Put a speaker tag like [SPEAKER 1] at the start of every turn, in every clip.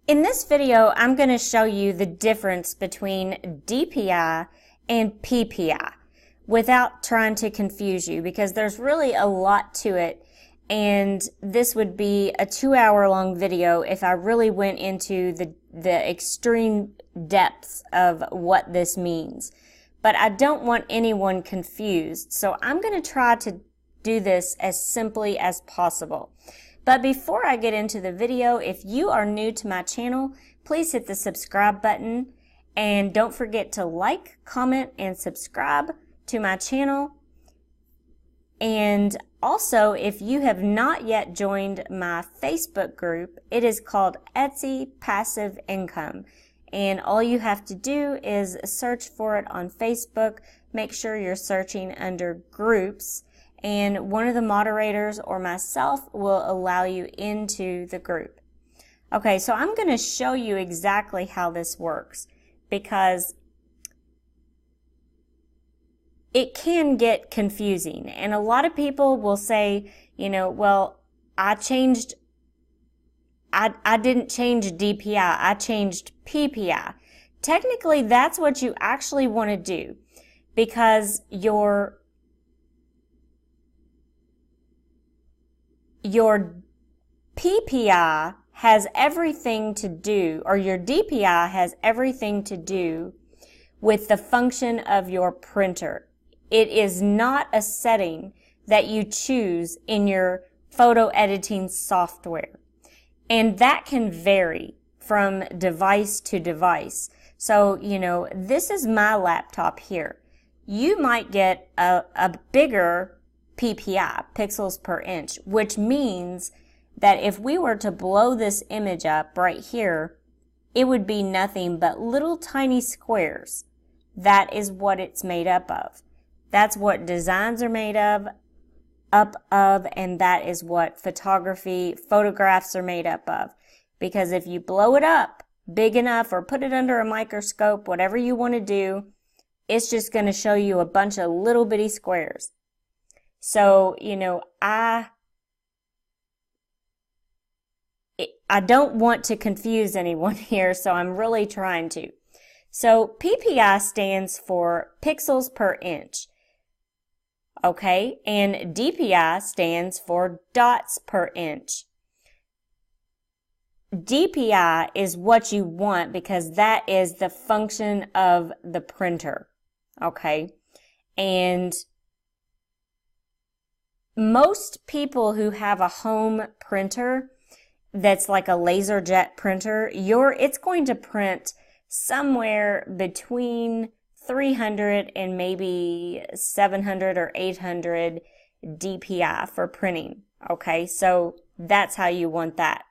[SPEAKER 1] In this video, I'm going to show you the difference between DPI and PPI without trying to confuse you, because there's really a lot to it, and this would be a 2-hour-long video if I really went into the extreme depths of what this means. But I don't want anyone confused, so I'm going to try to do this as simply as possible. But before I get into the video, if you are new to my channel, please hit the subscribe button and don't forget to like, comment, and subscribe to my channel. And also, if you have not yet joined my Facebook group, it is called Etsy Passive Income. And all you have to do is search for it on Facebook. Make sure you're searching under groups, and one of the moderators or myself will allow you into the group. Okay, so I'm going to show you exactly how this works, because it can get confusing. And a lot of people will say, well, I didn't change DPI, I changed PPI. Technically, that's what you actually want to do, because your PPI has everything to do, or your DPI has everything to do with the function of your printer. It is not a setting that you choose in your photo editing software. And that can vary from device to device. So, this is my laptop here. You might get a bigger PPI, pixels per inch, which means that if we were to blow this image up right here, it would be nothing but little tiny squares. That is what it's made up of. That's what designs are made up of, and that is what photographs are made up of. Because if you blow it up big enough or put it under a microscope, whatever you want to do, it's just going to show you a bunch of little bitty squares. So, I don't want to confuse anyone here, so I'm really trying to. So PPI stands for pixels per inch. Okay, and DPI stands for dots per inch. DPI is what you want because that is the function of the printer. Okay, and most people who have a home printer that's like a laser jet printer, it's going to print somewhere between 300 and maybe 700 or 800 DPI for printing. Okay, so that's how you want that.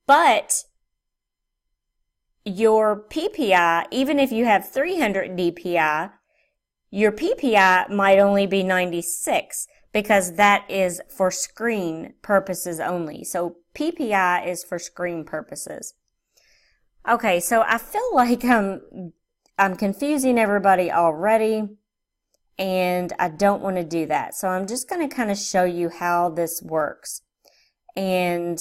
[SPEAKER 1] But your PPI, even if you have 300 DPI, your PPI might only be 96 because that is for screen purposes only. So PPI is for screen purposes. Okay, so I feel like I'm confusing everybody already, and I don't want to do that. So I'm just going to kind of show you how this works. And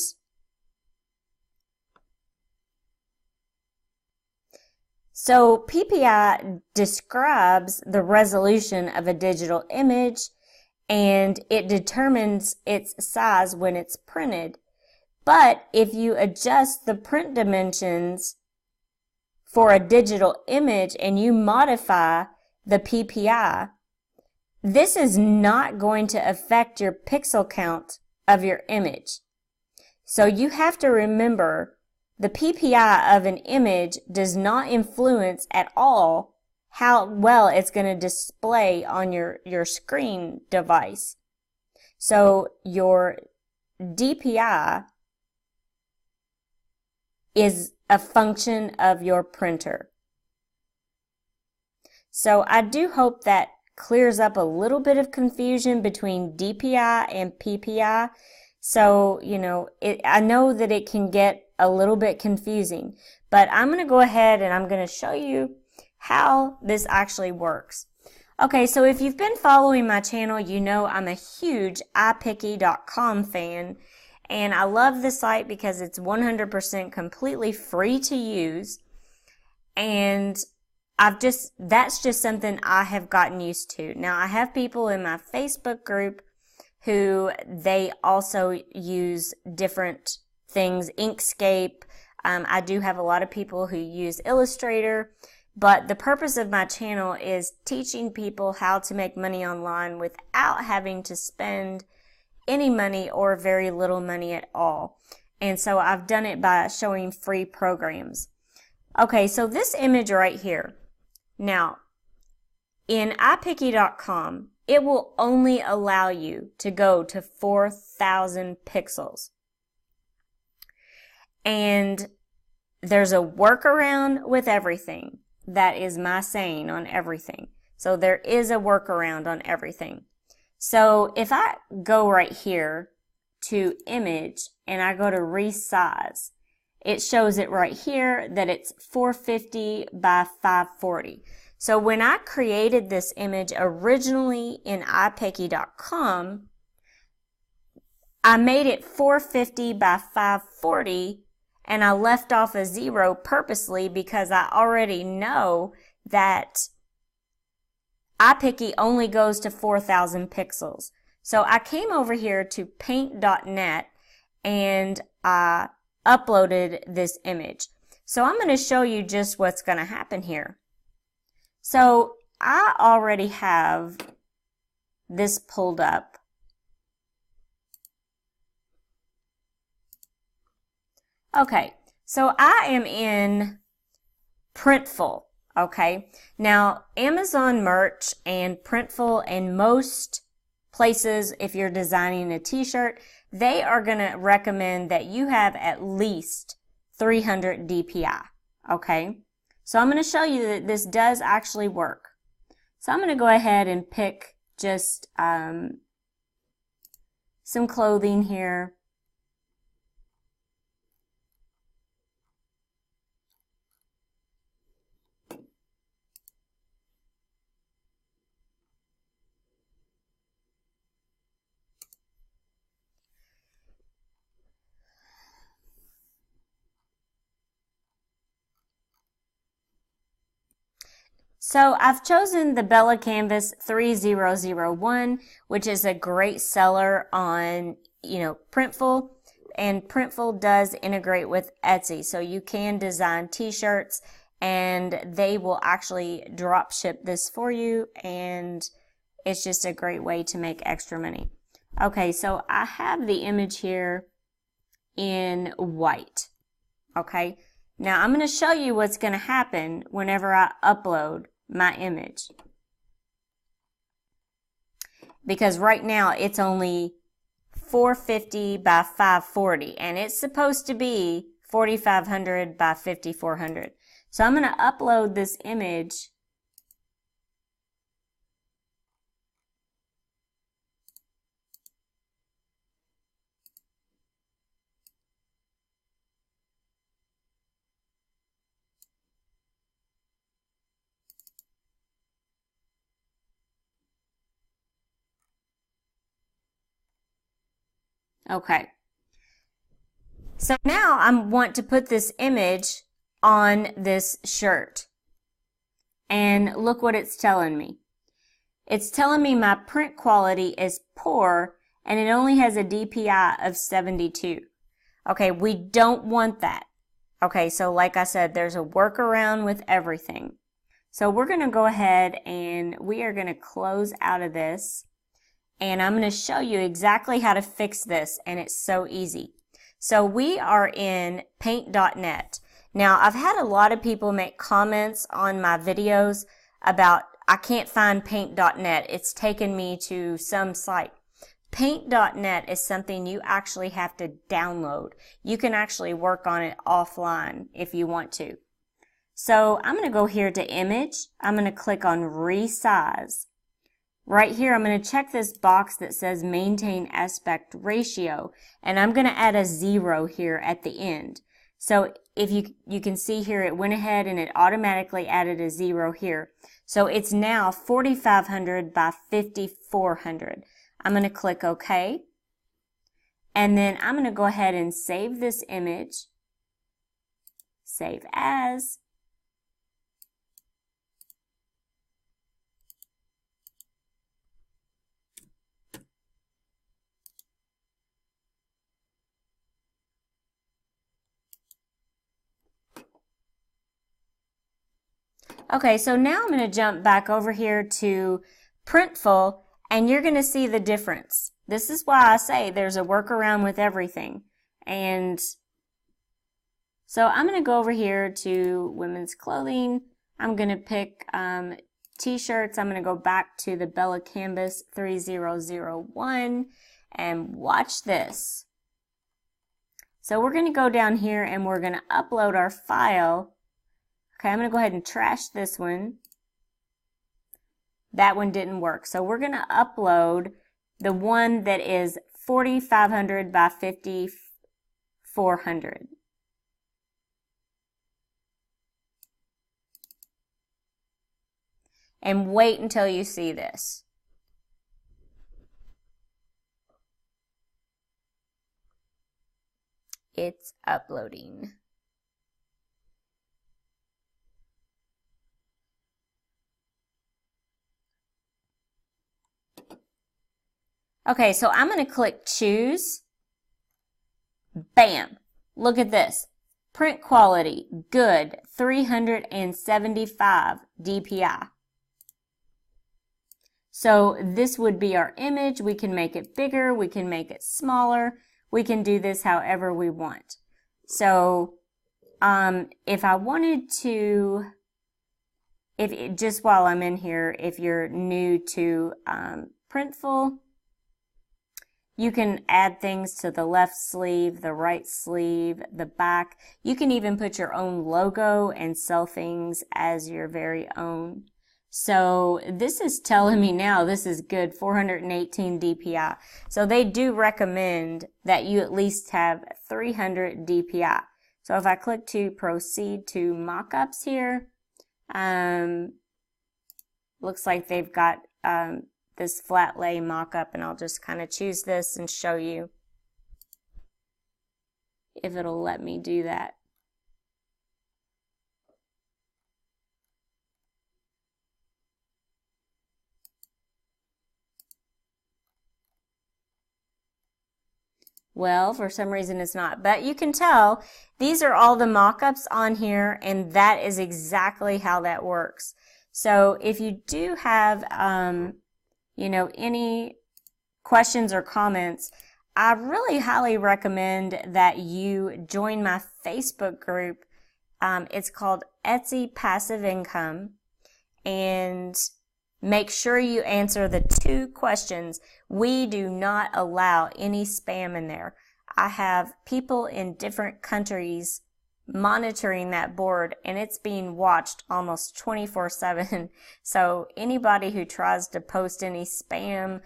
[SPEAKER 1] so PPI describes the resolution of a digital image, and it determines its size when it's printed. But if you adjust the print dimensions for a digital image and you modify the PPI, this is not going to affect your pixel count of your image. So you have to remember, the PPI of an image does not influence at all how well it's going to display on your screen device. So your DPI is a function of your printer. So I do hope that clears up a little bit of confusion between DPI and PPI. So, I know that it can get a little bit confusing, but I'm going to go ahead and I'm going to show you how this actually works. Okay, so if you've been following my channel, you know I'm a huge iPicky.com fan, And I love this site because it's 100% completely free to use. And that's just something I have gotten used to. Now, I have people in my Facebook group who they also use different things, Inkscape. I do have a lot of people who use Illustrator, but the purpose of my channel is teaching people how to make money online without having to spend any money or very little money at all. And so I've done it by showing free programs. Okay, so this image right here. Now, in iPicky.com, it will only allow you to go to 4,000 pixels. And there's a workaround with everything. That is my saying on everything. So there is a workaround on everything. So if I go right here to image and I go to resize, it shows it right here that it's 450 by 540. So when I created this image originally in iPicky.com, I made it 450 by 540 and I left off a 0 purposely because I already know that iPicky only goes to 4,000 pixels. So I came over here to paint.net and I uploaded this image. So I'm going to show you just what's going to happen here. So I already have this pulled up. Okay, so I am in Printful. Okay, now Amazon Merch and Printful and most places, if you're designing a t-shirt, they are going to recommend that you have at least 300 DPI. Okay, so I'm going to show you that this does actually work. So I'm going to go ahead and pick just some clothing here. So I've chosen the Bella Canvas 3001, which is a great seller on, Printful, and Printful does integrate with Etsy. So you can design t-shirts and they will actually drop ship this for you, and it's just a great way to make extra money. Okay, so I have the image here in white. Okay, now I'm going to show you what's going to happen whenever I upload my image, because right now it's only 450 by 540 and it's supposed to be 4500 by 5400. So I'm going to upload this image . Okay, so now I want to put this image on this shirt, and look what it's telling me. It's telling me my print quality is poor and it only has a DPI of 72. Okay, we don't want that. Okay, so like I said, there's a workaround with everything. So we're going to go ahead and we are going to close out of this. And I'm going to show you exactly how to fix this, and it's so easy. So we are in paint.net. Now, I've had a lot of people make comments on my videos about I can't find paint.net. It's taken me to some site. Paint.net is something you actually have to download. You can actually work on it offline if you want to. So I'm going to go here to image. I'm going to click on resize. Right here, I'm going to check this box that says maintain aspect ratio, and I'm going to add a 0 here at the end. So if you can see here, it went ahead and it automatically added a 0 here. So it's now 4500 by 5400. I'm going to click OK. And then I'm going to go ahead and save this image. Save as. Okay, so now I'm going to jump back over here to Printful, and you're going to see the difference. This is why I say there's a workaround with everything. And so I'm going to go over here to women's clothing. I'm going to pick t-shirts. I'm going to go back to the Bella Canvas 3001 and watch this. So we're going to go down here and we're going to upload our file. Okay, I'm going to go ahead and trash this one. That one didn't work. So we're going to upload the one that is 4500 by 5400. And wait until you see this. It's uploading. Okay, so I'm going to click choose. Bam! Look at this. Print quality, good, 375 DPI. So this would be our image. We can make it bigger. We can make it smaller. We can do this however we want. So if I wanted to, just while I'm in here, if you're new to Printful, you can add things to the left sleeve, the right sleeve, the back. You can even put your own logo and sell things as your very own. So this is telling me now this is good, 418 DPI. So they do recommend that you at least have 300 DPI. So if I click to proceed to mockups here, looks like they've got this flat lay mockup, and I'll just kind of choose this and show you if it'll let me do that. Well, for some reason it's not, but you can tell these are all the mock-ups on here, and that is exactly how that works. So if you do have, you know, any questions or comments, I really highly recommend that you join my Facebook group. It's called Etsy Passive Income, and make sure you answer the 2 questions. We do not allow any spam in there. I have people in different countries monitoring that board, and it's being watched almost 24/7. So anybody who tries to post any spam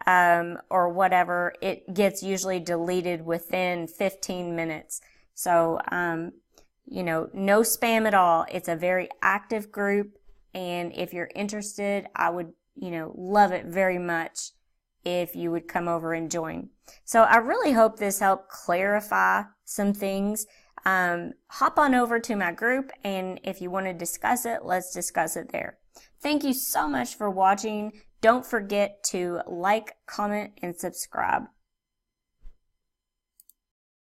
[SPEAKER 1] or whatever, it gets usually deleted within 15 minutes. So, you know, no spam at all. It's a very active group. And if you're interested, I would, you know, love it very much if you would come over and join. So I really hope this helped clarify some things. Hop on over to my group, and if you want to discuss it, let's discuss it there. Thank you so much for watching. Don't forget to like, comment, and subscribe.